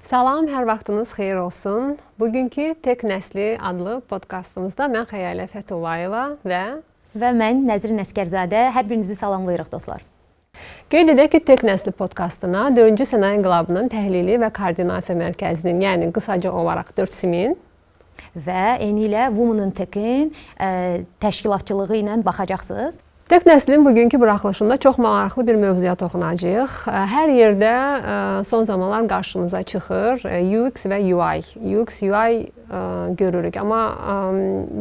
Salam, hər vaxtınız xeyir olsun. Bugünkü Tek Nəsli adlı podkastımızda mən Xəyalə Fətullayeva və mən Nəzrin Əskərzadə hər birinizi salamlayırıq dostlar. Qeyd edək ki, Tek Nəsli podkastına 4-cü Sənaye İnqilabının Təhlili və Koordinasiya Mərkəzinin, yəni qısaca olaraq 4SİM-in və eyni ilə Women in Tech-in təşkilatçılığı ilə baxacaqsınız. Tek Nəslin bugünkü buraxılışında çox maraqlı bir mövzuya toxunacağıq. Hər yerdə son zamanlar qarşımıza çıxır UX və UI. UX, UI görürük, amma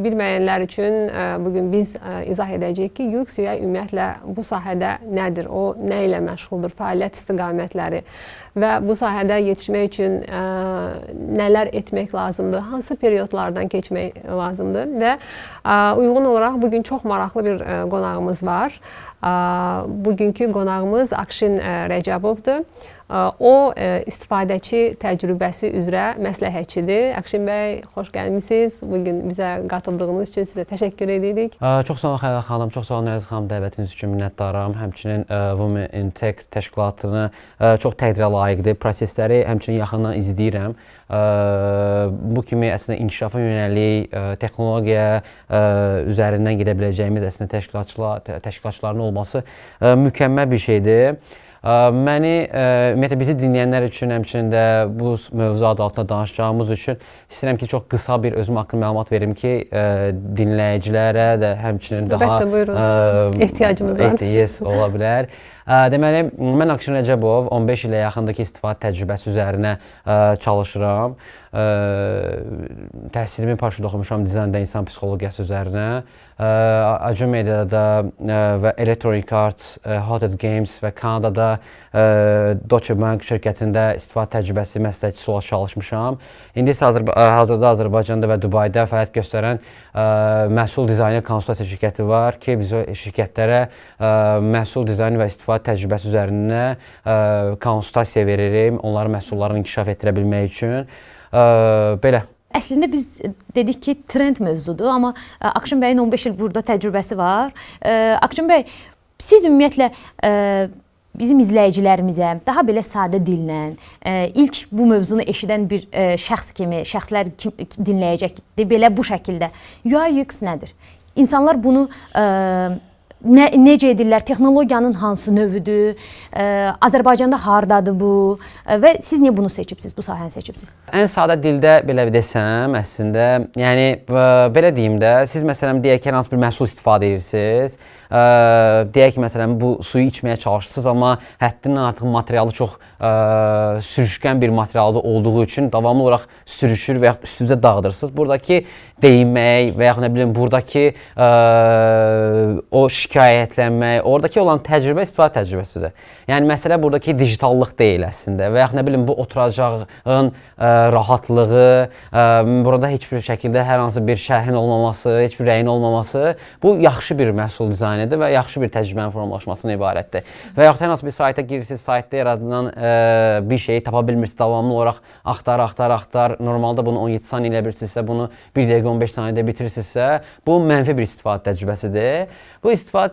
bilməyənlər üçün bugün biz izah edəcəyik ki, UX, UI ümumiyyətlə bu sahədə nədir, o nə ilə məşğuldur, fəaliyyət istiqamətləri və bu sahədə yetişmək üçün nələr etmək lazımdır, hansı periodlardan keçmək lazımdır və uyğun olaraq bugün çox maraqlı bir qonağımız var. Bugünkü qonağımız Akşin Rəcəbovdur. O, istifadəçi təcrübəsi üzrə məsləhətçidir. Akşin bəy, xoş gəlmisiniz. Bugün bizə qatıldığınız üçün sizə təşəkkür edirik. Çox sağ olun Xəyalə xanım, çox sağ olun Nəriz xanım, dəvətiniz üçün minnətdaram. Həmçinin Women in Tech təşkilatını çox təqdirə layiqdir. Prosesləri həmçinin yaxından izləyirəm. Bu kimi əslində inkişafa yönəlik texnologiya üzərindən gedə biləcəyimiz əslində təşkilatçıların olması mükəmməl bir şeydir. Ümumiyyətlə bizi dinləyənlər üçün, həmçinin də bu mövzu adı altında danışacağımız üçün istəyirəm ki, çox qısa bir özüm haqqında məlumat verim ki, dinləyicilərə də həmçinin daha ehtiyacımız var. Yes, ola bilər. Deməli, mən Akşin Rəcəbov 15 ilə yaxındakı istifadə təcrübəsi üzərinə çalışıram. Təhsilimi Paşada oxumuşam dizaynda insan psixologiyası üzərinə. Acun Mediada və Electronic Arts, Hotel Games və Kanadada Deutsche Bank şirkətində istifadə təcrübəsi məsləhətçisi olaraq çalışmışam. İndi isə hazırda Azərbaycanda və Dubayda fəaliyyət göstərən məhsul dizaynı konsultasiya şirkəti var ki, biz o şirkətlərə məhsul dizaynı və istifadə təcrübəsi üzərində konsultasiya veririm, onların məhsullarını inkişaf etdirə bilmək üçün. Belə. Əslində biz dedik ki, trend mövzudur, amma Akşin bəyin 15 il burada təcrübəsi var. Akşin bəy, siz ümumiyyətlə bizim izləyicilərimizə daha belə sadə dillə, ilk bu mövzunu eşidən bir şəxslər dinləyəcəkdir, belə bu şəkildə. UI UX nədir? İnsanlar bunu necə edirlər, texnologiyanın hansı növüdür, Azərbaycanda hardadır bu və siz niyə bunu seçibsiniz, bu sahəni seçibsiniz? Ən sadə dildə belə desəm, əslində, yəni belə deyim də, siz məsələn deyək ki, hər hansı bir məhsul istifadə edirsiniz, deyək ki, məsələn bu suyu içməyə çalışırsınız, amma həddindən artıq materialı çox sürüşkən bir materialda olduğu üçün davamlı olaraq sürüşür və yaxud üstünüzə dağıdırsınız. Buradakı deyinmək və yaxud nə bilim, buradakı o şikayətlənmək, oradakı olan təcrübə istifadə təcrübəsidir. Yəni məsələ buradakı digitallıq deyil əslində və yaxud nə bilim, bu oturacağın rahatlığı, burada heç bir şəkildə hər hansı bir şərhin olmaması, heç bir rəyin olmaması, bu yaxşı bir məhsul dizaynıdır və yaxşı bir təcrübənin formalaşmasına ibarətdir. Və yaxud hər hansı bir sayta girirsiniz, saytda yaradılan bir şeyi tapa bilmirsiniz, davamlı olaraq axtar, normalda bunu 17 saniyə ilə bilirsinizsə, bunu 1 dəqiqə 15 saniyədə bitirsinizsə, bu mənfi bir istifadə təcrübəsidir. Bu istifadə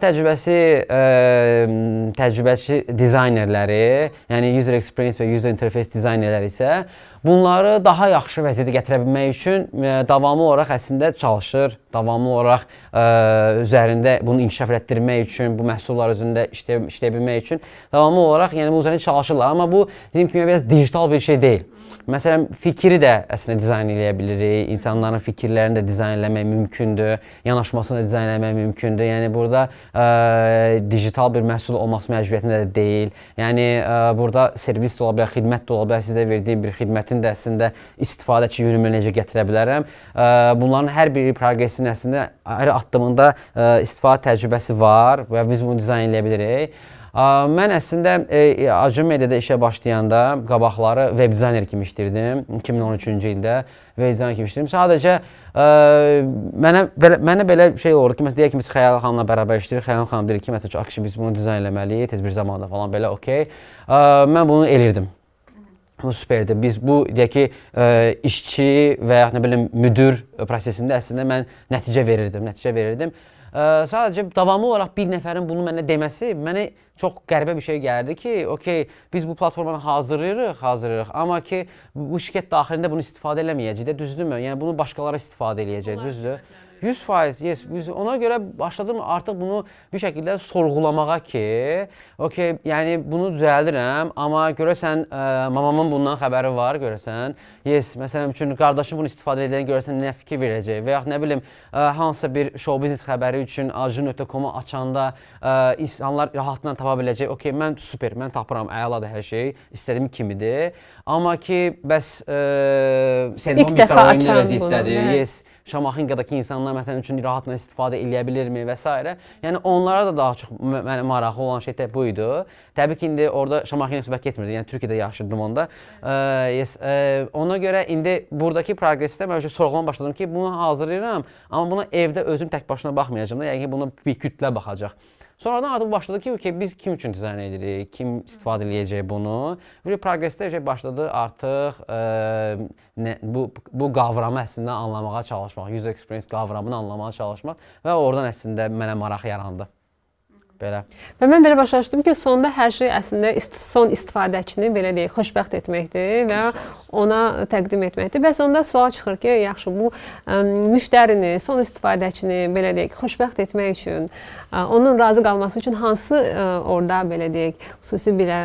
təcrübəçi dizaynerləri, yəni user experience və user interface dizaynerləri isə bunları daha yaxşı vəziyyətə gətirə bilmək üçün davamlı olaraq əslində çalışır, davamlı olaraq üzərində bunu inkişaf etdirmək üçün, bu məhsullar üzərində işləyə bilmək üçün davamlı olaraq yəni bu üzərində çalışırlar. Amma bu, dediyim kimi, biraz digital bir şey deyil. Məsələn, fikri də əslində dizayn eləyə bilirik, insanların fikirlərini də dizayn eləmək mümkündür, yanaşmasını da dizayn eləmək mümkündür. Yəni, burada digital bir məhsul olması məcburiyyətində də deyil. Yəni, burada servis də ola bilər, xidmət də ola bilər, sizə verdiyim bir xidmətin də əslində istifadəçi yönümünə necə gətirə bilərəm. Bunların hər biri proqresin əslində ayrı addımında istifadə təcrübəsi var və biz bunu dizayn eləyə bilirik. Mən əslində Acun Mediada işə başlayanda qabaqları web dizayner kimi işləyirdim. 2013-cü ildə web dizayner kimi işləyirdim. Sadəcə mənə belə şey olurdu ki, məsələn, deyək ki, biz Xəyalə xanımla bərabər işləyirik. Xəyalə xanım deyir ki, məsələn, Akşin biz bunu dizayn eləməliyik, tez bir zamanda falan belə okey. Mən bunu elirdim. Bu süperdir. Biz bu, deyək ki, işçi və ya nə bilim, müdür prosesində əslində mən nəticə verirdim. Sadəcə davamlı olaraq bir nəfərin bunu mənə deməsi mənə çox qəribə bir şey gəldi ki, okey, biz bu platformanı hazırlayırıq, amma ki, bu şirkət daxilində bunu istifadə eləməyəcək də, düzdürmü? Yəni bunu başqaları istifadə eləyəcək, düzdür? 100%, yes. Ona görə başladım artıq bunu bir şəkildə sorğulamağa ki, okey, yəni bunu düzəldirəm, amma görəsən mamamın bundan xəbəri var, görəsən. Yes, məsələn üçün qardaşım bunu istifadə edəni görəsən nə fikir verəcək və yaxud nə bilim hansısa bir show biznes xəbəri üçün ajin.com-u açanda insanlar rahatla tapa biləcək. Okey, mən super, mən tapıram, əladır hər şey, istədiyim kimidir. Amma ki, bəs Selman Mikroyunlu vəziyyətdədir. Yes, Şamaxınqadakı insanlar məsələn üçün rahatla istifadə eləyə bilirmi və s. Yəni onlara da daha çox mənə maraqlı olan şey də bu idi. Təbii ki, indi orada Şamaxınqada söhbət getmirdi. Yəni Türkiyədə yaşayırdım onda. Ona görə indi buradakı proqresdə mən sorğulama başladım ki, bunu hazırlayıram, amma buna evdə özüm tək başına baxmayacağam da, yəni ki, buna bir kütlə baxacaq. Sonradan artıq başladı ki, biz kim üçün dizayn edirik, kim istifadə edəcək bunu. Bir proqresdə başladı artıq bu qavramı əslində anlamağa çalışmaq, user experience qavramını anlamağa çalışmaq və oradan əslində mənə maraq yarandı. Belə. Və mən belə başa düşdüm ki, sonda hər şey əslində son istifadəçini belə deyək, xoşbəxt etməkdir və ona təqdim etməkdir. Bəs onda sual çıxır ki, yaxşı bu müştərini, son istifadəçini belə deyək, xoşbəxt etmək üçün, onun razı qalması üçün hansı orada belə deyək, xüsusi belə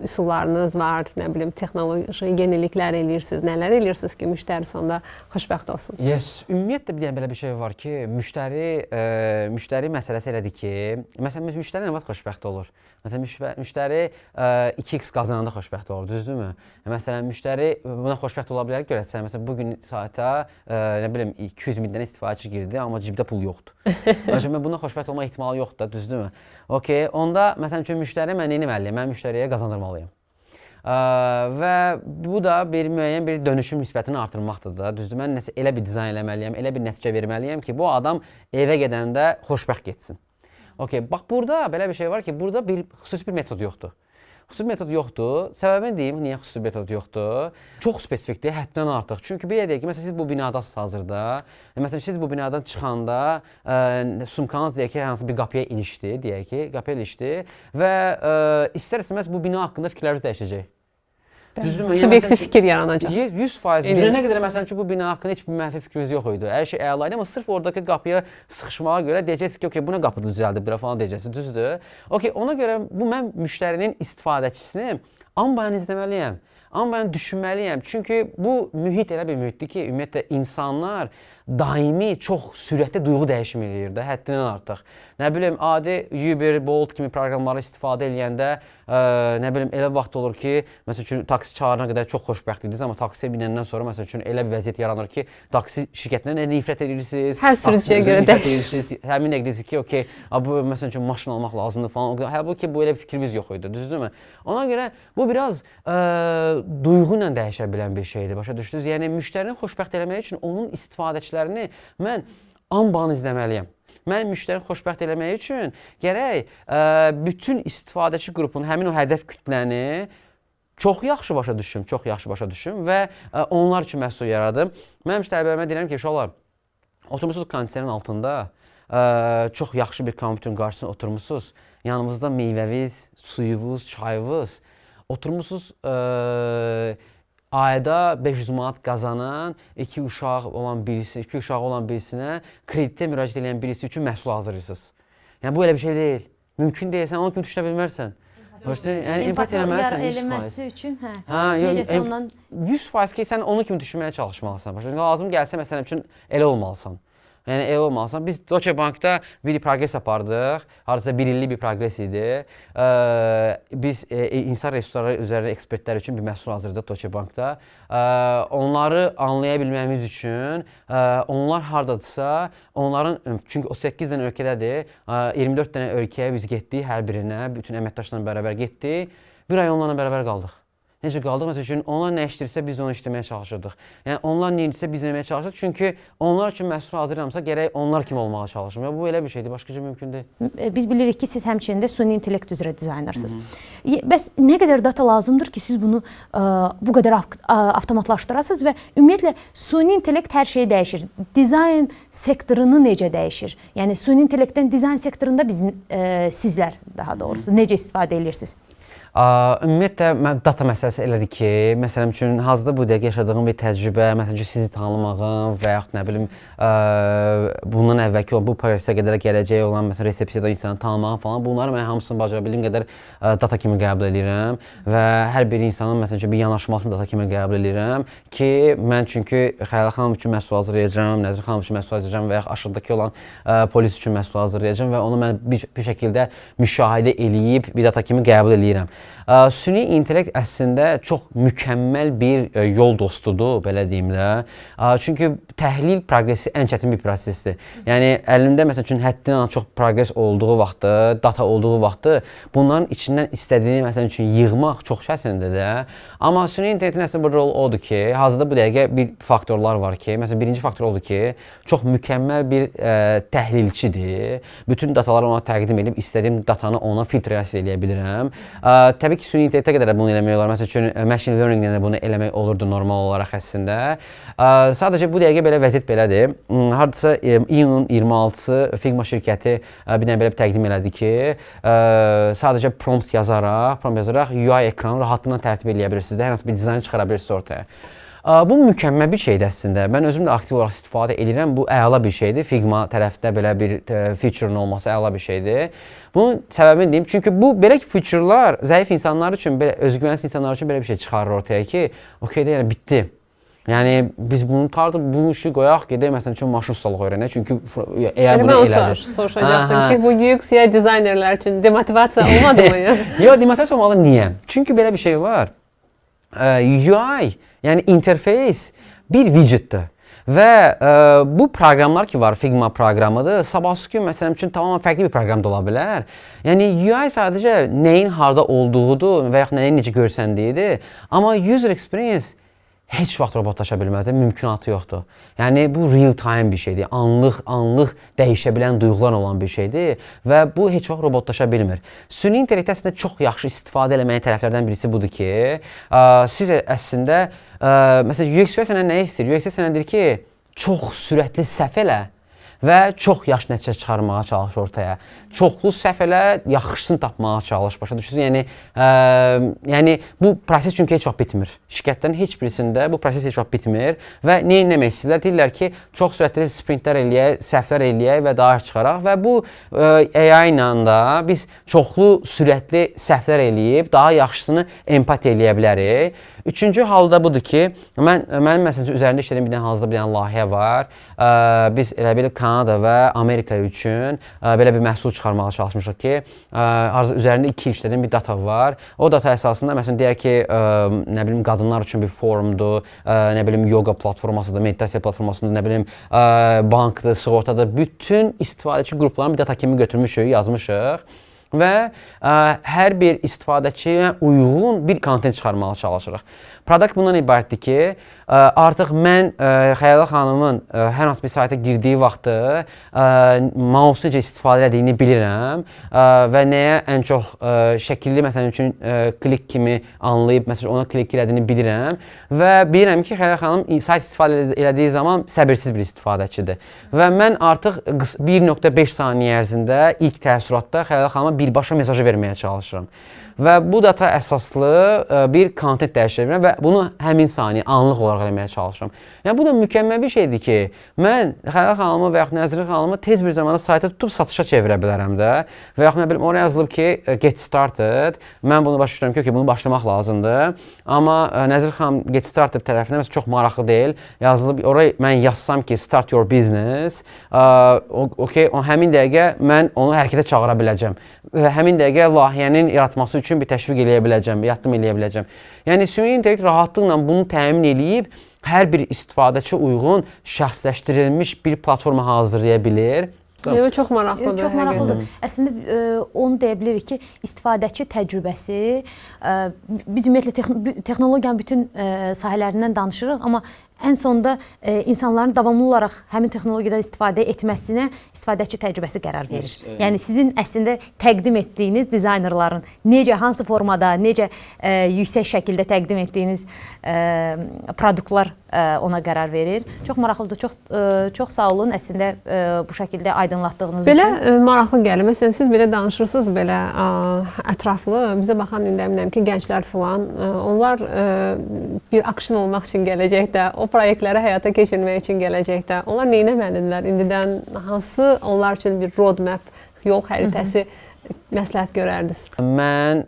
üsullarınız var, nə bilim, texnoloji yeniliklər eləyirsiniz, nələr eləyirsiniz ki, müştəri sonda xoşbəxt olsun? Yes, ümumiyyətlə belə bir şey var ki, müştəri məsələsi elədir ki, məsələn, müştəri nə vaxt xoşbəxt olur? Məsələn, müştəri 2x qazananda xoşbəxt olur, düzdürmü? Məsələn, müştəri buna xoşbəxt ola bilər, görəsən, məsələn, bugün saata, nə bilim, 200 mindən istifadəçi girdi, amma cibdə pul yoxdur. Məsələn, buna xoşbəxt olma ehtimalı yoxdur, düzdürmü? Okey, onda, məsələn, müştəri mən nə etməliyəm? Mən müştəriyə qazandırmalıyım. Və bu da müəyyən bir dönüşüm nisbətini artırmaqdır da, düzdür? Mən nəsə elə bir dizayn eləməliyəm, elə bir nəticə verməliyəm ki, bu adam evə gedəndə xoşbəxt getsin. Okey, bax burada belə bir şey var ki, burada xüsusi bir metod yoxdur. Xüsusi metod yoxdur. Səbəbini deyim, niyə xüsusi metod yoxdur? Çox spesifikdir, həddən artıq. Çünki bir deyək ki, məsələn, siz bu binadasınız hazırda. Məsələn, siz bu binadan çıxanda sumkanız deyək ki, hər hansı bir qapıya ilişdi, deyək ki, qapıya ilişdi və istər-istəməz bu bina haqqında fikirləriniz dəyişəcək. Subyektiv fikir yaranacaq. 100%. Düzənə qədər məsələn ki, bu bina haqqında heç bir mənfi fikriniz yox idi. Hər şey əla idi, amma sırf oradakı qapıya sıxışmağa görə deyəcəksiniz ki, okey, bu nə qapı düzəldib falan deyəcəksiniz, düzdür? Okey, ona görə bu mən müştərinin istifadəçisini anbayan izləməliyəm. Anbayan düşünməliyəm. Çünki bu mühit elə bir mühitdir ki, ümumiyyətlə insanlar daimi çox sürətli duyğu dəyişimi eləyir də, həddindən artıq. Nə bilim, adi Uber, Bolt kimi proqramları istifadə eləyəndə, nə bilim, elə vaxt olur ki, məsəl üçün, taksi çağırana qədər çox xoşbəxt idiniz, amma taksiyə binəndən sonra, məsəl üçün, elə bir vəziyyət yaranır ki, taksi şirkətindən nifrət edirsiniz. Hər sürücüyə görə dəyişir. Həmin edirsiniz ki, okey, bu, məsəl üçün, maşın almaq lazımdır falan. Halbuki bu elə bir fikriniz yox idi, düzdürmü? Ona görə bu biraz duyğu ilə dəyişə bilən bir şeydir, başa düşdünüz? Yəni, müştərini xoşbəxt eləmək üçün onun istifadəçilərini mən anbanı izləməliyəm. Mən müştərini xoşbəxt eləmək üçün gərək bütün istifadəçi qrupunun həmin o hədəf kütləni çox yaxşı başa düşüm və onlar üçün məhsul yaradım. Mən müştərilərimə deyirəm ki, uşaqlar, oturmuşsunuz kondisionerin altında, çox yaxşı bir kompüterin qarşısına oturmuşsunuz, yanımızda meyvəviz, suyunuz, çayınız, oturmuşsunuz ayda 500 manat qazanan, 2 uşağı olan birisinə kreditə müraciət edən birisi üçün məhsul hazırlayırsınız. Yəni bu elə bir şey deyil. Mümkün deyil, sən onun kimi düşünə bilmərsən. Yəni empatiya eləməsi üçün, necəsə ondan 100% ki, sən onun kimi düşünməyə çalışmalısan. Lazım gəlsə məsələn üçün elə olmalısan. Yəni elə olmalısan. Biz Deutsche Bankda bir progres apardıq. Hardasa 1 illik bir progres idi. Biz insan resursları üzrə ekspertlər üçün bir məhsul hazırladıq Deutsche Bankda. Onları anlaya bilməyimiz üçün onlar hardadırsa, onların çünki 38 dənə ölkədədir. 24 dənə ölkəyə biz getdik hər birinə, bütün əməkdaşlarla bərabər getdik. Bir ay onlarla bərabər qaldıq. necə qaldıq? Məsəl üçün onlar nə işləyirsə biz onu işləməyə çalışırdıq. Yəni onlar nə edirsə biz eləməyə çalışırdıq. Çünki onlar üçün məhsul hazırlamasa gərək onlar kimi olmağa çalışım. Və bu elə bir şeydir, başqa cür mümkün deyil. Biz bilirik ki, siz həmçinin də süni intellekt üzrə dizaynersiniz. Bəs nə qədər data lazımdır ki, siz bunu bu qədər avtomatlaşdırasınız və ümumiyyətlə süni intellekt hər şeyi dəyişir. Dizayn sektorunu necə dəyişir? Yəni süni intellektdən dizayn sektorunda sizlər daha doğrusu necə istifadə edirsiniz? Ümumiyyətlə, data məsələsi elədir ki, məsələn üçün, hazırda bu dəqiqə yaşadığım bir təcrübə, məsələn üçün, sizi tanımağım və yaxud nə bilim, bundan əvvəlki bu prosesə qədər gələcək olan, məsələn, resepsiyada insanı tanımağım falan, bunları mən hamısını bacara bildiyim qədər data kimi qəbul edirəm və hər bir insanın, məsələn üçün, bir yanaşmasını data kimi qəbul edirəm ki, mən çünki Xəyalə xanım üçün məhsul hazırlayacağam, Nəzir xanım üçün məhsul hazırlayacağam və yaxud aşağıdakı olan polis üçün məhsul hazırlayacağam və onu mən bir şəkildə müşahidə eləyib bir data kimi qəbul edirəm. Süni intellekt əslində çox mükəmməl bir yol dostudur, belə deyim də. Çünki təhlil proqresi ən çətin bir prosesdir. Yəni, əlimdə məsəl üçün, həddindən çox proqres olduğu vaxtı, data olduğu vaxtı bunların içindən istədiyini məsəl üçün yığmaq çox çətindir də. Amma süni intellektin əslində burada rolu odur ki, hazırda bu dəqiqə bir faktorlar var ki, məsələn, birinci faktor odur ki, çox mükəmməl bir təhlilçidir. Bütün dataları ona təqdim edib, istədiyim datanı ona filtrasiya eləyə bilirəm. Təbii ki, süni intellektə qədər bunu eləmək olar. Məsəl üçün, machine learning-lə də bunu eləmək olurdu normal olaraq əslində. Sadəcə bu dəqiqə belə vəziyyət belədir. Hardasa iyunun 26-sı Figma şirkəti bir dənə belə bir təqdim elədi ki, sadəcə prompt yazaraq UI ekranı rahatlıqla tərtib eləyə bilirsiniz. Hər hansı bir dizayn çıxara bilirsiniz ortaya. Bu mükəmməl bir şeydir əslində. Mən özüm də aktiv olaraq istifadə edirəm. Bu əla bir şeydir. Figma tərəfdə belə bir feature-ın olması əla bir şeydir. Bunun səbəbini deyim. Çünki bu belə feature-lar zəif insanlar üçün, belə özgüvənsiz insanlar üçün belə bir şey çıxarır ortaya ki, okeydə yəni bitdi. Yəni biz bunu tartıb bu işi qoyaq, gedək məsələn üçün maşın ustalıq öyrənək. Çünki eğer bunu elədir. Soruşacaqdım ki, bu UX UI dizaynerlər üçün demotivasiya olmadı mı? Yox, demotivasiya olmalı. Niyə? Çünki belə bir şey var. UI, yəni interfeys bir widgetdir. Və bu proqramlar ki var, Figma proqramıdır, sabahsı gün məsələn üçün tamamilə fərqli bir proqram da ola bilər. Yəni UI sadəcə nəyin harda olduğudur və yaxud nəyin necə görsəndiyidir. Amma user experience heç vaxt robotlaşa bilməz, mümkünatı yoxdur. Yəni bu real time bir şeydir, anlıq dəyişə bilən duyğular olan bir şeydir və bu heç vaxt robotlaşa bilmir. Süni intellekt əslində çox yaxşı istifadə eləməyin tərəflərdən birisi budur ki, siz əslində məsələn UX sənə nə istəyir? UX sənə deyir ki, çox sürətli səhv elə və çox yaxşı nəticə çıxarmağa çalış ortaya. Çoxlu səhv elə, yaxşısını tapmağa çalış. Başa düşürsünüz? Yəni bu proses çünki heç vaxt bitmir. Şirkətlərin heç birisində bu proses heç vaxt bitmir və nə etmək istəyirlər? Deyirlər ki, çox sürətli sprintlər eləyək, səhvlər eləyək və daha çıxaraq və bu AI ilə də biz çoxlu sürətli səhvlər eləyib daha yaxşısını empatiya eləyə bilərik. Üçüncü halda budur ki, mənim məsələn üzərində işlədiyim bir dənə layihə var. Biz elə bil Kanada və Amerika üçün belə bir məhsul çıxarmağa çalışmışıq ki, üzərində 2 il işlədiyim bir data var. O data əsasında məsələn deyək ki, nə bilim qadınlar üçün bir forumdur, nə bilim yoga platformasıdır, meditasiya platformasıdır, nə bilim bankdır, sığortadır. Bütün istifadəçi qruplarını bir data kimi götürmüşük, yazmışıq. Və hər bir istifadəçiyə uyğun bir kontent çıxarmağa çalışırıq. Produkt bundan ibarətdir ki, artıq mən Xəyalə xanımın hər hansı bir sayta girdiyi vaxtı mouse necə istifadə edildiyini bilirəm və nəyə ən çox şəkilli məsələn üçün klik kimi anlayıb məsələn ona klik elədiyini bilirəm və bilirəm ki, Xəyalə xanım sayt istifadə elədiyi zaman səbirsiz bir istifadəçidir və mən artıq 1.5 saniyə ərzində ilk təəssüratda Xəyalə xanıma birbaşa mesajı verməyə çalışıram. Və bu data əsaslı bir kontent dəyişdirirəm və bunu həmin saniyə anlıq olaraq eləməyə çalışıram. Yəni bu da mükəmməl bir şeydir ki, mən Xəyalə xanımı və yaxud Nəzrin xanımı tez bir zamanda sayta tutub satışa çevirə bilərəm də. Və yaxud nə bilim oraya yazılıb ki, get started. Mən bunu başa düşürəm ki, bunu başlamaq lazımdır. Amma Nəzrin xanım get started tərəfinə məsələn çox maraqlı deyil. Yazılıb oraya mən yazsam ki, start your business. Həmin dəqiqə mən onu hərəkətə çağıra biləcəm. Və həmin dəqiqə layihənin yaratması üçün bir təşviq eləyə biləcəm, yardım eləyə biləcəm. Yəni süni intellekt rahatlıqla bunu təmin eləyib hər bir istifadəçi uyğun şəxsləşdirilmiş bir platforma hazırlaya bilir. danışdım. Yox, çox maraqlıdır. Çox maraqlıdır. Əslində onu deyə bilirik ki, istifadəçi təcrübəsi, biz ümumiyyətlə texnologiyanın bütün sahələrindən danışırıq, amma ən sonda insanların davamlı olaraq həmin texnologiyadan istifadə etməsinə istifadəçi təcrübəsi qərar verir. Yəni sizin əslində təqdim etdiyiniz dizaynerların necə, hansı formada, necə yüksək şəkildə təqdim etdiyiniz produktlar ona qərar verir. Çox maraqlıdır. Çox sağ olun əslində bu şəkildə aydınlatdığınız Belə üçün. maraqlı gəlir. Məsələn, siz belə danışırsınız, belə ətraflı. Bizə baxan indi əminəm ki, gənclər filan, onlar bir aksiyon olmaq üçün gələcəkdə, o proyektləri həyata keçirmək üçün gələcəkdə, onlar nə etməlidirlər? İndidən hansı onlar üçün bir roadmap, yol xəritəsi məsləhət görərdiniz? Mən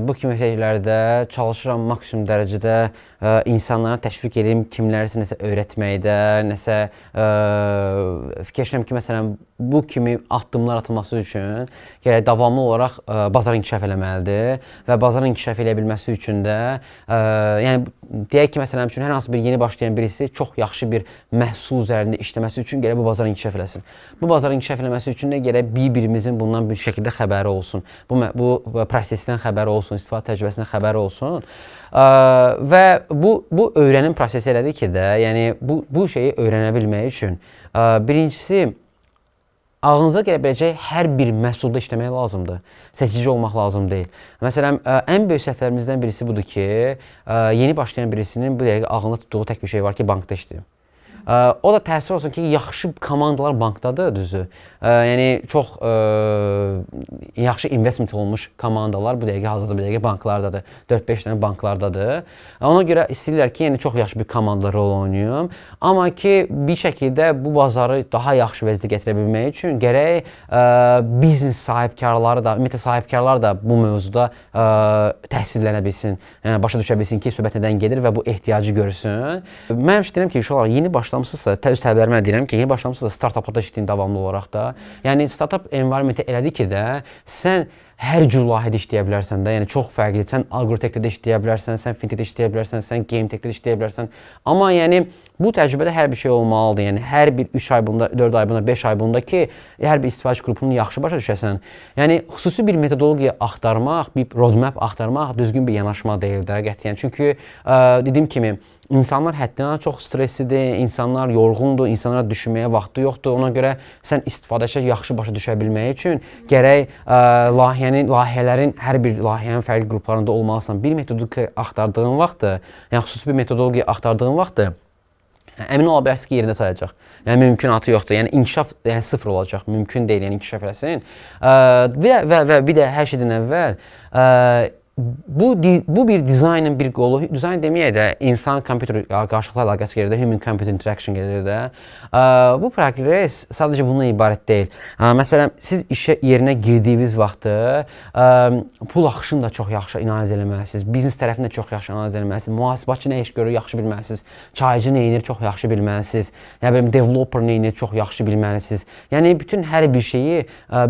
bu kimi şeylərdə çalışıram maksimum dərəcədə insanlara təşviq edeyim, kimlərisə nəsə öyrətməkdə, nəsə fikirləşirəm ki, məsələn, bu kimi addımlar atılması üçün gərək davamlı olaraq bazar inkişaf eləməlidir və bazar inkişaf eləyə bilməsi üçün də, yəni deyək ki, məsələn, hər hansı bir yeni başlayan birisi çox yaxşı bir məhsul üzərində işləməsi üçün gərək bu bazar inkişaf eləsin. Bu bazar inkişaf eləməsi üçün də gərək bir-birimizin bundan bir şəkildə xəbəri olsun, bu prosesdən xəbəri olsun, istifadə təcrübəsindən xəbəri olsun. Və bu öyrənim prosesi elədir ki də, yəni bu şeyi öyrənə bilmək üçün birincisi ağlınıza gələ biləcək hər bir məhsulda işləmək lazımdır. Seçici olmaq lazım deyil. Məsələn, ən böyük səhvlərimizdən birisi budur ki, yeni başlayan birisinin bu dəqiqə ağlında tutduğu tək bir şey var ki, bankda işləyir. O da təəssüf olsun ki, yaxşı komandalar bankdadır, düzü. Yəni çox yaxşı investment olmuş komandalar bu dəqiqə hazırda bir dəqiqə banklardadır. 4-5 dənə banklardadır. Ona görə istəyirlər ki, yəni çox yaxşı bir komanda rol oynayım. Amma ki, bir şəkildə bu bazarı daha yaxşı vəziyyətə gətirə bilmək üçün gərək biznes sahibkarları da, ümumiyyətlə sahibkarlar da bu mövzuda təhsillənə bilsin, yəni başa düşə bilsin ki, söhbət nədən gedir və bu ehtiyacı görsün. Mən deyirəm ki, uşaqlar yeni başlamısınızsa, öz tələbələrimə deyirəm ki, yeni başlamısınızsa startuplarda işləyin davamlı olaraq da. Yəni startup environmenti elədir ki də, sən hər cür layihədə işləyə bilərsən də, yəni çox fərqlidir. Sən agrotechdə də işləyə bilərsən, sən fintechdə işləyə bilərsən, sən gametechdə də işləyə bilərsən. Amma yəni bu təcrübədə hər bir şey olmalıdır. Yəni hər bir 3 ay bunda, 4 ay bunda, 5 ay bunda ki, hər bir istifadəçi qrupunu yaxşı başa düşəsən. Yəni xüsusi bir metodologiya axtarmaq, bir roadmap axtarmaq düzgün bir yanaşma deyil də qətiyyən. Çünki dediyim kimi İnsanlar həddindən çox stresslidir, insanlar yorğundur, insanlara düşünməyə vaxtı yoxdur. Ona görə sən istifadəçi yaxşı başa düşə bilmək üçün gərək layihələrin, hər bir layihənin fərqli qruplarında olmalısan. Bir metodologiya axtardığın vaxtı, yəni xüsusi bir metodologiya axtardığın vaxtı əmin ola bilərsən ki, yerində sayacaq. Yəni mümkünatı yoxdur. Yəni inkişaf sıfır olacaq. Mümkün deyil, yəni inkişaf eləsin. Və bir də hər şeydən əvvəl bu bir dizaynın bir qolu. Dizayn deməyək də insan-kompüter qarşılıqlı əlaqəsi gedir də, human-computer interaction gedir də. Bu progress sadəcə bundan ibarət deyil. Məsələn, siz işə yerinə girdiyiniz vaxtı pul axışını da çox yaxşı analiz eləməlisiniz. Biznes tərəfini də çox yaxşı analiz eləməlisiniz. Mühasibatçı nə iş görür, yaxşı bilməlisiniz. Çaycı nə edir, çox yaxşı bilməlisiniz. Yəni belə developer nə edir, çox yaxşı bilməlisiniz. Yəni bütün hər bir şeyi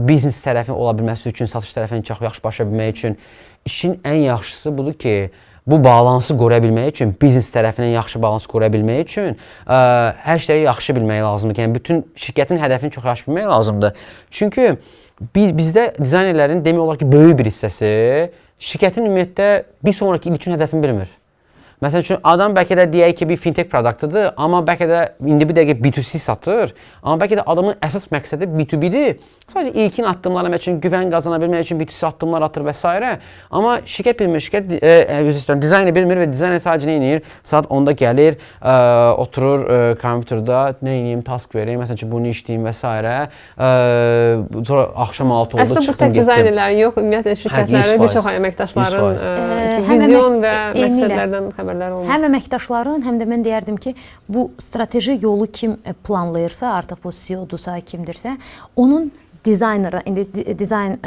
biznes tərəfi ola bilməsi üçün, satış tərəfini çox yaxşı başa bilmək üçün İşin ən yaxşısı budur ki, bu balansı qoruya bilmək üçün, biznes tərəfindən yaxşı balans qoruya bilmək üçün hər şeyi yaxşı bilmək lazımdır. Yəni bütün şirkətin hədəfini çox yaxşı bilmək lazımdır. Çünki bizdə dizaynerlərin demək olar ki, böyük bir hissəsi şirkətin ümumiyyətlə bir sonraki il üçün hədəfini bilmir. Məsələn üçün, adam bəlkə də deyək ki, bir fintech produktıdır, amma bəlkə də indi bir dəqiqə B2C satır, amma bəlkə də adamın əsas məqsədi B2B-dir. Sadəcə ilkin addımlar etmək üçün, güvən qazana bilmək üçün B2C addımlar atır və s. Amma şirkət bilmir, dizayner bilmir və dizayner sadəcə nə edir? Saat 10-da gəlir, oturur kompüterdə, nə edeyim, task vereyim, məsələn ki, bunu işləyim və s. Sonra axşam 6 oldu, çıxdım, getdim. Əslində bu tək dizaynerlərin yox, ümumiyyətlə şirkətlərin, bir çox əməkdaşların vizyon və məqsədlərdən xəbər həm əməkdaşların, həm də mən deyərdim ki, bu strateji yolu kim planlayırsa, artıq bu CEO-dursa, kimdirsə, onun dizaynerə, indi dizayn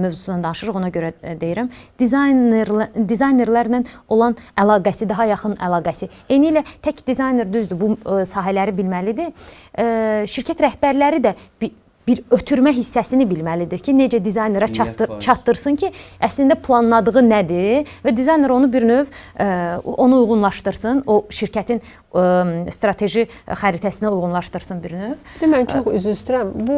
mövzusundan danışırıq, ona görə deyirəm, dizaynerlərlə olan əlaqəsi, daha yaxın əlaqəsi. Eyni ilə tək dizayner düzdür, bu sahələri bilməlidir. Şirkət rəhbərləri də bir ötürmə hissəsini bilməlidir ki, necə dizaynera çatdırsın ki, əslində planladığı nədir və dizayner onu bir növ onu uyğunlaşdırsın, o şirkətin strateji xəritəsinə uyğunlaşdırsın bir növ. Mən çox üzr istəyirəm. Bu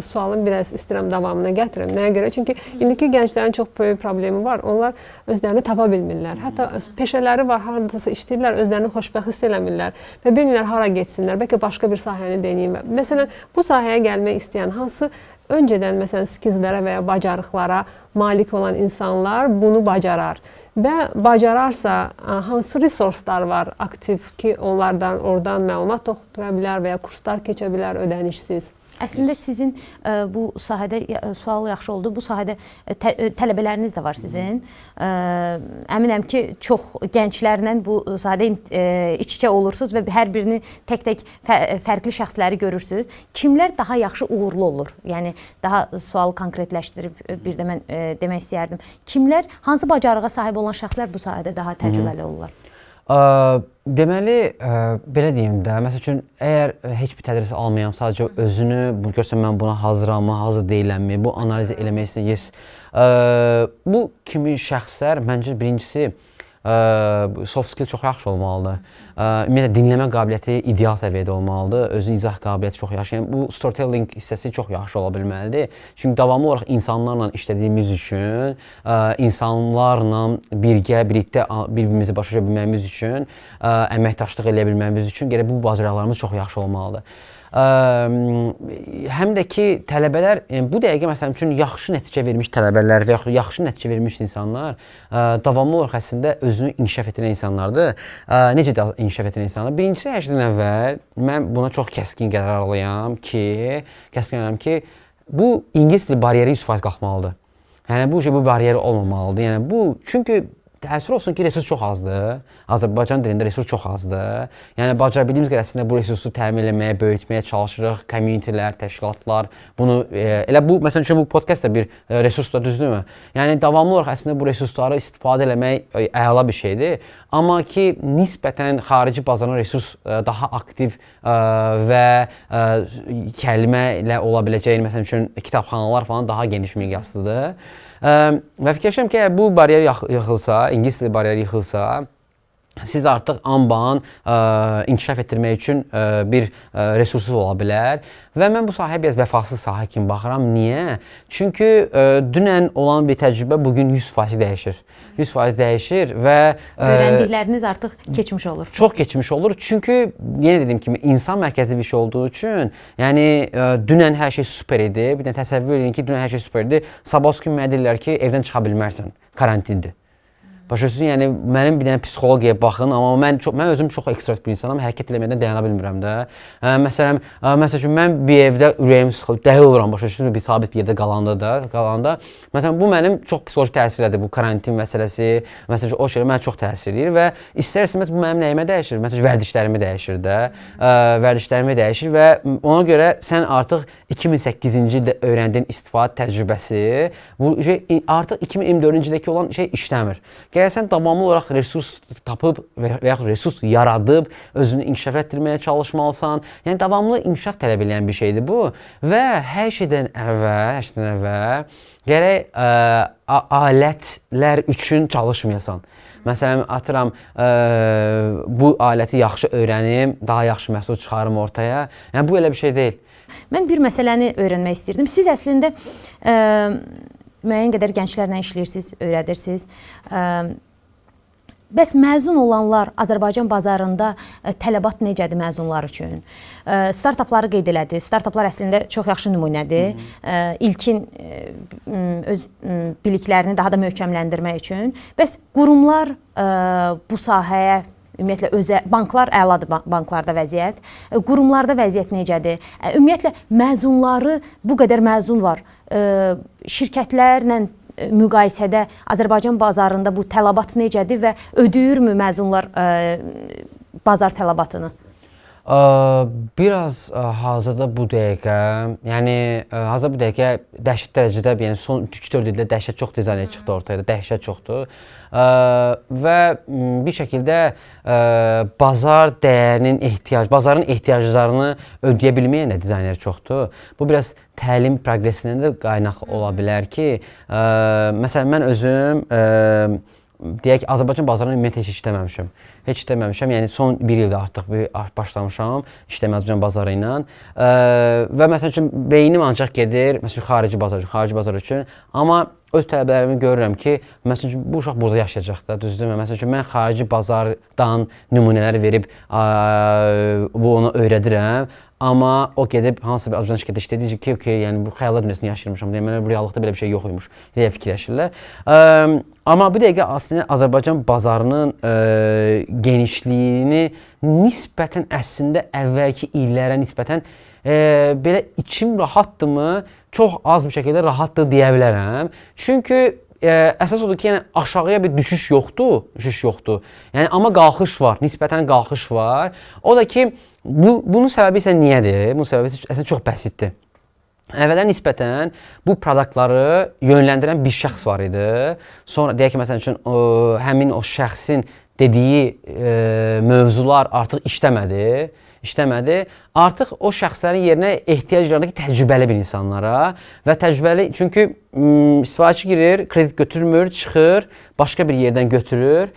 sualın biraz istəyirəm davamına gətirim. Nəyə görə? Çünki indiki gənclərin çox böyük problemi var. Onlar özlərini tapa bilmirlər. Hətta peşələri var, hardasa işləyirlər, özlərini xoşbəxt hiss eləmirlər və bilmirlər hara getsinlər. Bəlkə başqa bir sahəni deneyim. Məsələn, bu sahəyə gəlmək istəyən hansı öncədən məsələn skillslərə və ya bacarıqlara malik olan insanlar bunu bacarar və bacararsa hansı resurslar var aktiv ki, onlardan oradan məlumat toplaya bilər və ya kurslar keçə bilər ödənişsiz? Əslində sizin bu sahədə sual yaxşı oldu. Bu sahədə tələbələriniz də var sizin. Əminəm ki, çox gənclərlə bu sahədə iç-içə olursunuz və hər birini tək-tək fərqli şəxsləri görürsünüz. Kimlər daha yaxşı uğurlu olur? Yəni daha sualı konkretləşdirib bir də mən demək istəyərdim. Kimlər, hansı bacarığa sahib olan şəxslər bu sahədə daha təcrübəli olurlar? Deməli, belə deyim də, məsəl üçün, əgər heç bir tədris almayam, sadəcə özünü, görsən mən buna hazıramı, hazır deyiləmmi, bu analizi eləmək istəyir. Bu kimi şəxslər, məncə birincisi, soft skill çox yaxşı olmalıdır. Ümumiyyətlə, dinləmə qabiliyyəti ideal səviyyədə olmalıdır, özünün izah qabiliyyəti çox yaxşı. Yəni, bu storytelling hissəsi çox yaxşı ola bilməlidir. Çünki davamlı olaraq insanlarla işlədiyimiz üçün, insanlarla birlikdə bir-birimizi başa düşə bilməyimiz üçün, əməkdaşlıq eləyə bilməyimiz üçün gərək bu bacarıqlarımız çox yaxşı olmalıdır. Həm də ki, tələbələr, bu dəqiqə məsələn üçün yaxşı nəticə vermiş tələbələr və yaxud yaxşı nəticə vermiş insanlar davamlı olaraq əslində özünü inkişaf etdirən insanlardır. Necə inkişaf etdirən insanlar? Birincisi, hər şeydən əvvəl mən buna çox kəskin qərarlıyam ki, bu ingilis dili bariyeri 100% qalxmalıdır. Yəni bu bariyeri olmamalıdır. Yəni bu, çünki təəssüf olsun ki, resurs çox azdır. Azərbaycan dilində resurs çox azdır. Yəni, bacara bildiyimiz qədər əslində bu resursu təmin etməyə, böyütməyə çalışırıq. Community-lər, təşkilatlar, bunu, elə bu, məsələn üçün bu podcast da bir resursdur, düzdürmü? Yəni, davamlı olaraq əslində bu resursları istifadə eləmək əla bir şeydir. Amma ki, nisbətən xarici bazarın resurs daha aktiv və kəlmə ilə ola biləcək, məsələn üçün kitabxanalar falan daha geniş miqyaslıdır. Və fikirləşirəm ki, əgər bu bariyer yıxılsa, ingilis dili bariyeri yıxılsa, siz artıq anban inkişaf etdirmək üçün bir resursuz ola bilər. Və mən bu sahəyə biraz vəfasız sahə kimi baxıram. Niyə? Çünki dünən olan bir təcrübə bugün 100% dəyişir. 100% dəyişir və öyrəndikləriniz artıq keçmiş olur. Çox keçmiş olur. Çünki yenə dediyim kimi insan mərkəzli bir şey olduğu üçün, yəni dünən hər şey super idi. Bir də təsəvvür edin ki, dünən hər şey super idi. Sabah gün mənə deyirlər ki, evdən çıxa bilmərsən. Karantindir. Başa düşün, yəni mənim bir dənə psixologiyaya baxın, amma mən özüm çox ekstrovert bir insanam, hərəkət eləməkdən dayana bilmirəm də. Məsələn üçün mən bir evdə ürəyim sıxılır, dəli oluram, başa düşün, bir sabit bir yerdə qalanda. Məsələn, bu mənim çox psixoloji təsir edir, bu karantin məsələsi, məsələn, o şeylər mənə çox təsir edir və istər-istəməz bu mənim nəyimə dəyişir, məsələn, vərdişlərimi dəyişir də, vərdişlərimi dəyişir və ona görə sən artıq 2008-ci ildə öyrəndiyin istifadə təcrübəsi, bu artıq 2024-cü ildəki olan şey işləmir. Gərək sən davamlı olaraq resurs tapıb və yaxud resurs yaradıb, özünü inkişaf etdirməyə çalışmalısan. Yəni, davamlı inkişaf tələb edən bir şeydir bu. Və hər şeydən əvvəl gərək alətlər üçün çalışmayasan. Məsələn, atıram, bu aləti yaxşı öyrənim, daha yaxşı məhsul çıxarım ortaya. Yəni, bu elə bir şey deyil. Mən bir məsələni öyrənmək istəyirdim. Siz əslində müəyyən qədər gənclərlə işləyirsiniz, öyrədirsiniz. Bəs məzun olanlar Azərbaycan bazarında tələbat necədir məzunlar üçün? Startapları qeyd elədi. Startaplar əslində çox yaxşı nümunədir. İlkin öz biliklərini daha da möhkəmləndirmək üçün. Bəs qurumlar bu sahəyə ümumiyyətlə banklar əladır, banklarda vəziyyət. Qurumlarda vəziyyət necədir? Ümumiyyətlə məzunları bu qədər məzun var. Şirkətlərlə müqayisədə Azərbaycan bazarında bu tələbat necədir və ödəyirmi məzunlar bazar tələbatını? Biraz hazırda bu dəqiqə, yəni hazırda bu dəqiqə dəhşət dərəcədə, yəni son 3-4 ildə dəhşət çox dizayner çıxdı ortaya, dəhşət çoxdur. Və bir şəkildə bazar dəyərinin bazarın ehtiyaclarını ödəyə bilməyən də dizayner çoxdur. Bu biraz təlim proqresindən də qaynaq ola bilər ki, məsələn mən özüm deyək ki, Azərbaycan bazarına ümumiyyətlə heç işləməmişəm. Heç işləməmişəm, yəni son 1 ildə artıq başlamışam işləməyə Azərbaycan bazarı ilə. Və məsəl üçün beynim ancaq gedir, məsəl üçün xarici bazar üçün. Amma öz tələbələrimi görürəm ki, məsəl üçün bu uşaq burada yaşayacaq da, düzdürmü? Məsəl üçün mən xarici bazardan nümunələr verib onu öyrədirəm. Amma o gedib hansısa bir Azərbaycan şirkətdə işlədiyi ki, yəni bu xəyallar dünyasında yaşayırmışam deyə mənə bu reallıqda belə bir şey yox imiş deyə fikirləşirlər. Amma bu dəqiqə aslında Azərbaycan bazarının genişliyini nisbətən əslində əvvəlki illərə nisbətən belə içim rahatdırmı? Çox az bir şəkildə rahatdır deyə bilərəm. Çünki əsas odur ki, yəni aşağıya bir düşüş yoxdur. Yəni amma qalxış var, nisbətən qalxış var. O da ki, bunun səbəbi isə niyədir? Bunun səbəbi isə əslində çox bəsitdir. Əvvəllər nisbətən bu produktları yönləndirən bir şəxs var idi. Sonra deyək ki, məsəl üçün həmin o şəxsin dediyi mövzular artıq işləmədi. Artıq o şəxslərin yerinə ehtiyac yaranır ki, təcrübəli bir insanlara və təcrübəli, çünki istifadəçi girir, kredit götürmür, çıxır, başqa bir yerdən götürür.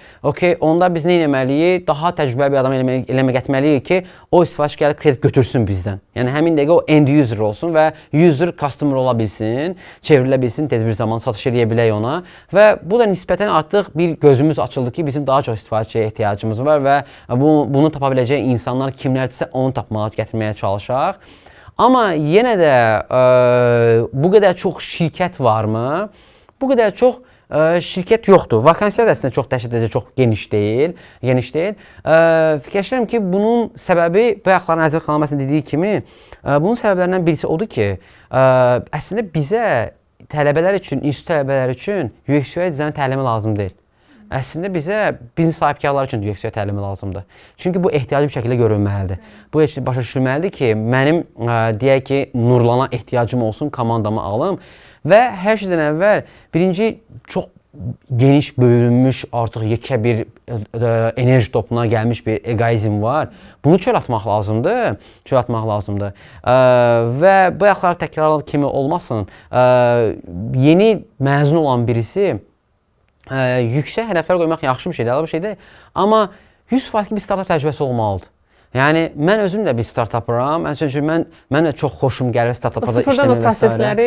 Onda biz nə etməliyik? Daha təcrübəli bir adam eləmə getməliyik ki, o istifadəçi gəlib kredit götürsün bizdən. Yəni həmin dəqiqə o end user olsun və user customer ola bilsin, çevrilə bilsin, tez bir zaman satış edə bilək ona. Və bu da nisbətən artıq bir gözümüz açıldı ki, bizim daha çox istifadəçiyə ehtiyacımız var və bunu tapa biləcək insanlar kimlərdirsə onu tapmağa gətirməyə çalışaq. Amma yenə də bu qədər çox şirkət varmı? Bu qədər çox şirkət yoxdur. Vakansiyalar əslində çox dəhşətli, çox geniş deyil. Fikirləşirəm ki, bunun səbəbi bayaqların Əzəl xanım əslində dediyi kimi, bunun səbəblərindən birisi odur ki, əslində bizə tələbələr üçün, institut tələbələri üçün UX/UI dizayn təlimi lazım deyil. Əslində bizə biznes sahibkarları üçün UX/UI təlimi lazımdır. Çünki bu ehtiyacı bir şəkildə görülməlidir. Bu başa düşülməlidir ki, mənim deyək ki, nurlana ehtiyacım olsun, komandamı alım və hər şeydən əvvəl birinci çox geniş bölünmüş, artıq yekə bir enerji topuna gəlmiş bir egoizm var. Bunu çöl atmaq lazımdır. Və bu yaxlar təkrar kimi olmasın, yeni məzun olan birisi yüksək hədəflər qoymaq yaxşı bir şeydir, əla bir şeydir. Amma 100% bir startup təcrübəsi olmalıdır. Yəni, mən özüm də bir startupram. Mən də çox xoşum gəlir startuplarda işləmək və s. Sıfırdan o prosesləri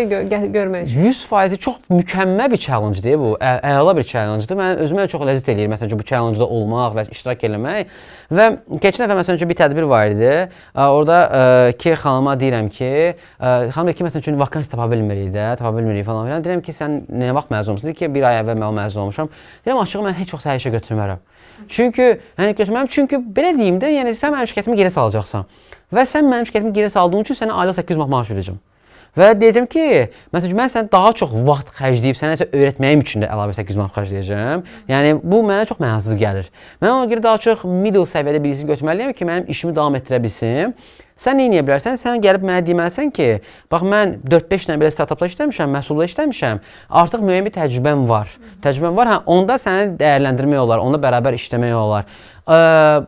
görmək üçün. 100% çox mükəmməl bir challenge-dir bu. Əla bir challenge-dir. Mən özümə çox ləzzət eləyir, məsələn, bu challenge-da olmaq və iştirak eləmək. Və keçən dəfə, məsələn, bir tədbir var idi. Orada ki, xanıma deyirəm ki, xanım deyir ki, məsələn, vakansi tapa bilmirik falan filan. Deyirəm ki, sən nə vaxt məzun olmuşsun? Deyir ki, 1 ay əvvəl mən məzun olmuşam. Deyirəm, açığı mən heç vaxt sənə işə götürmərəm. Çünki belə deyim də, yəni sən mənim şirkətimi geri salacaqsan və sən mənim şirkətimi geri saldığın üçün sənə aylıq 800 manat maaş verəcəm. Və deyəcəm ki, məsələn, mən sənə daha çox vaxt xərcləyib sənə nəsə öyrətməyim üçün də əlavə 800 manat xərcləyəcəm. Yəni bu mənə çox mənasız gəlir. Mən ona görə daha çox middle səviyyədə birisini götürməliyəm ki, mənim işimi davam etdirə bilsin. Sən nə edə bilərsən? Sən gəlib mənə deməlisən ki, bax mən 4-5 dənə belə startupda işləmişəm, məhsulda işləmişəm. Artıq müəyyən bir təcrübəm var. Onda səni dəyərləndirmək olar, onda bərabər işləmək olar.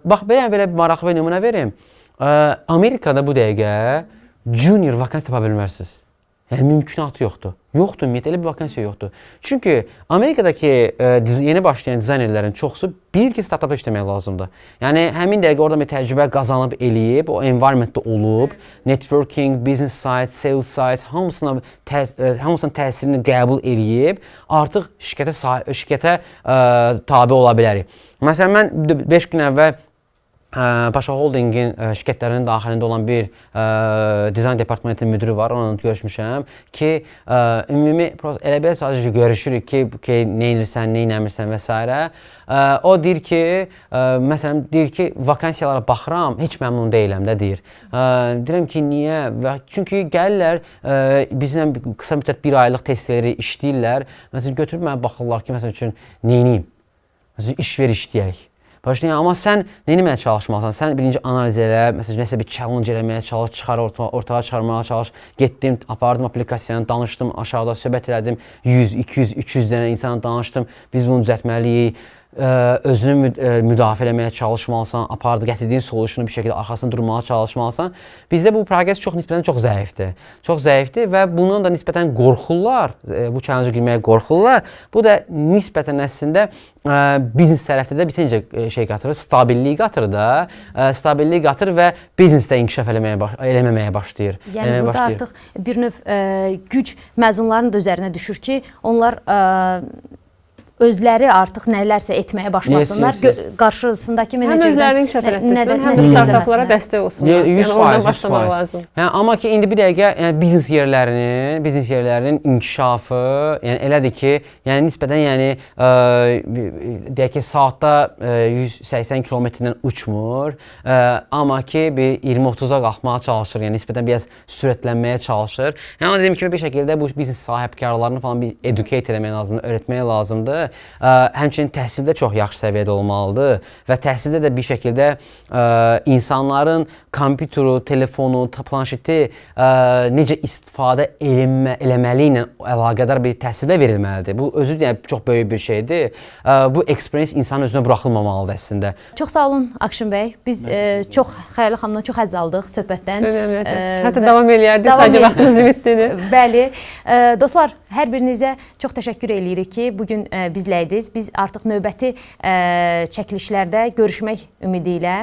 Bax belə maraqlı bir nümunə verim. Amerikada bu dəqiqə junior vakansiya tapa bilmərsiniz. Yəni mümkünatı yoxdur. Ümumiyyətlə elə bir vakansiya yoxdur. Çünki Amerikadakı yeni başlayan dizaynerlərin çoxusu bilir ki, startupda işləmək lazımdır. Yəni həmin dəqiqə orada bir təcrübə qazanıb eləyib, o environmentdə olub, networking, business side, sales side, hamısının təsirini qəbul eləyib, artıq şirkətə tabe ola bilərik. Məsələn, mən 5 gün əvvəl Paşa Holdingin şirkətlərinin daxilində olan bir dizayn departamentinin müdürü var, onunla görüşmüşəm ki, ümumi elə belə sadəcə görüşürük ki, nə edirsən, nə eləmirsən və s. O deyir ki, məsələn, vakansiyalara baxıram, heç məmnun deyiləm də deyir. Deyirəm ki, niyə? Çünki gəlirlər, bizlə qısa müddət 1 aylıq testləri işləyirlər. Məsələn, götürüb mənə baxırlar ki, məsələn üçün, nə edeyim? Məsələn, iş ver işləyək. Başa amma sən nə etməyə çalışmalısan? Sən birinci analiz elə, məsələn, nəsə bir challenge eləməyə çalış, ortaya çıxarmağa çalış. Getdim, apardım applikasiyanı, danışdım, aşağıda söhbət elədim. 100, 200, 300 dənə insana danışdım. Biz bunu düzəltməliyik. Özünü müdafiə etməyə çalışmalısan, gətirdiyin solusyonu bir şəkildə arxasında durmağa çalışmalısan. Bizdə bu proqres nisbətən çox zəifdir. Çox zəifdir və bundan da nisbətən qorxurlar, bu challenge-a girməyə qorxurlar. Bu da nisbətən əslində biznes tərəfdə də bir necə şey qatırır, stabillik qatırır da, stabillik qatır və biznesdə inkişaf eləməməyə başlayır. Yəni burada artıq bir növ güc məzunların da üzərinə düşür ki, onlar özləri artıq nələrsə etməyə başlasınlar. Qarşısındakı menecerdən həm özlərinin inkişaf etməsinə, həm də startaplara dəstək olsunlar. 100%, oradan başlamaq lazım. Amma ki indi bir dəqiqə biznes yerlərinin inkişafı, yəni elədir ki, yəni nisbətən deyək ki, saatda 180 kilometrdən uçmur, amma ki bir 20-30-a qalxmağa çalışır, yəni nisbətən biraz sürətlənməyə çalışır. Yəni dediyim kimi bir şəkildə bu biznes sahibkarlarını falan bir educate eləmək lazımdır, öyrətmək lazımdır. Həmçinin təhsildə çox yaxşı səviyyədə olmalıdır və təhsildə də bir şəkildə insanların kompüteri, telefonu, planşeti necə istifadə eləməli ilə əlaqədar bir təhsildə verilməlidir. Bu özü də çox böyük bir şeydir. Bu experience insanın özünə buraxılmamalıdır əslində. Çox sağ olun Akşin bəy. Biz Xəyalə xanımdan çox həzz aldıq söhbətdən. Hətta davam eləyərdik, sadəcə vaxtımız limitlidir. Bəli. Dostlar, hər birinizə çox təşəkkür edirik ki, bugün bizləydiniz. Biz artıq növbəti çəkilişlərdə görüşmək ümidi ilə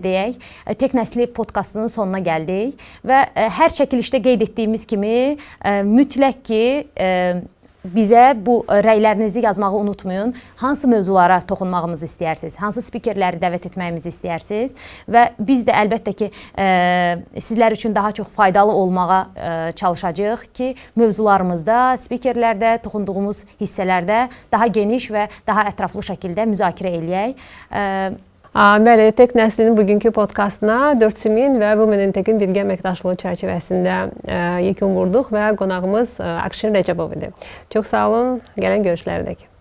deyək. Tek Nəsli podkastının sonuna gəldik və hər çəkilişdə qeyd etdiyimiz kimi mütləq ki bizə bu rəylərinizi yazmağı unutmayın. Hansı mövzulara toxunmağımızı istəyirsiniz? Hansı spikerləri dəvət etməyimizi istəyirsiniz? Və biz də əlbəttə ki sizlər üçün daha çox faydalı olmağa çalışacağıq ki, mövzularımızda, spikerlərdə, toxunduğumuz hissələrdə daha geniş və daha ətraflı şəkildə müzakirə eləyək. Bəli, Tek Nəslinin bugünkü podkastına 4 və bu Menentekin birgə əməkdaşlığı çərçivəsində yekun vurduq və qonağımız Akşin Rəcəbov idi. Çox sağ olun, gələn görüşlərdək.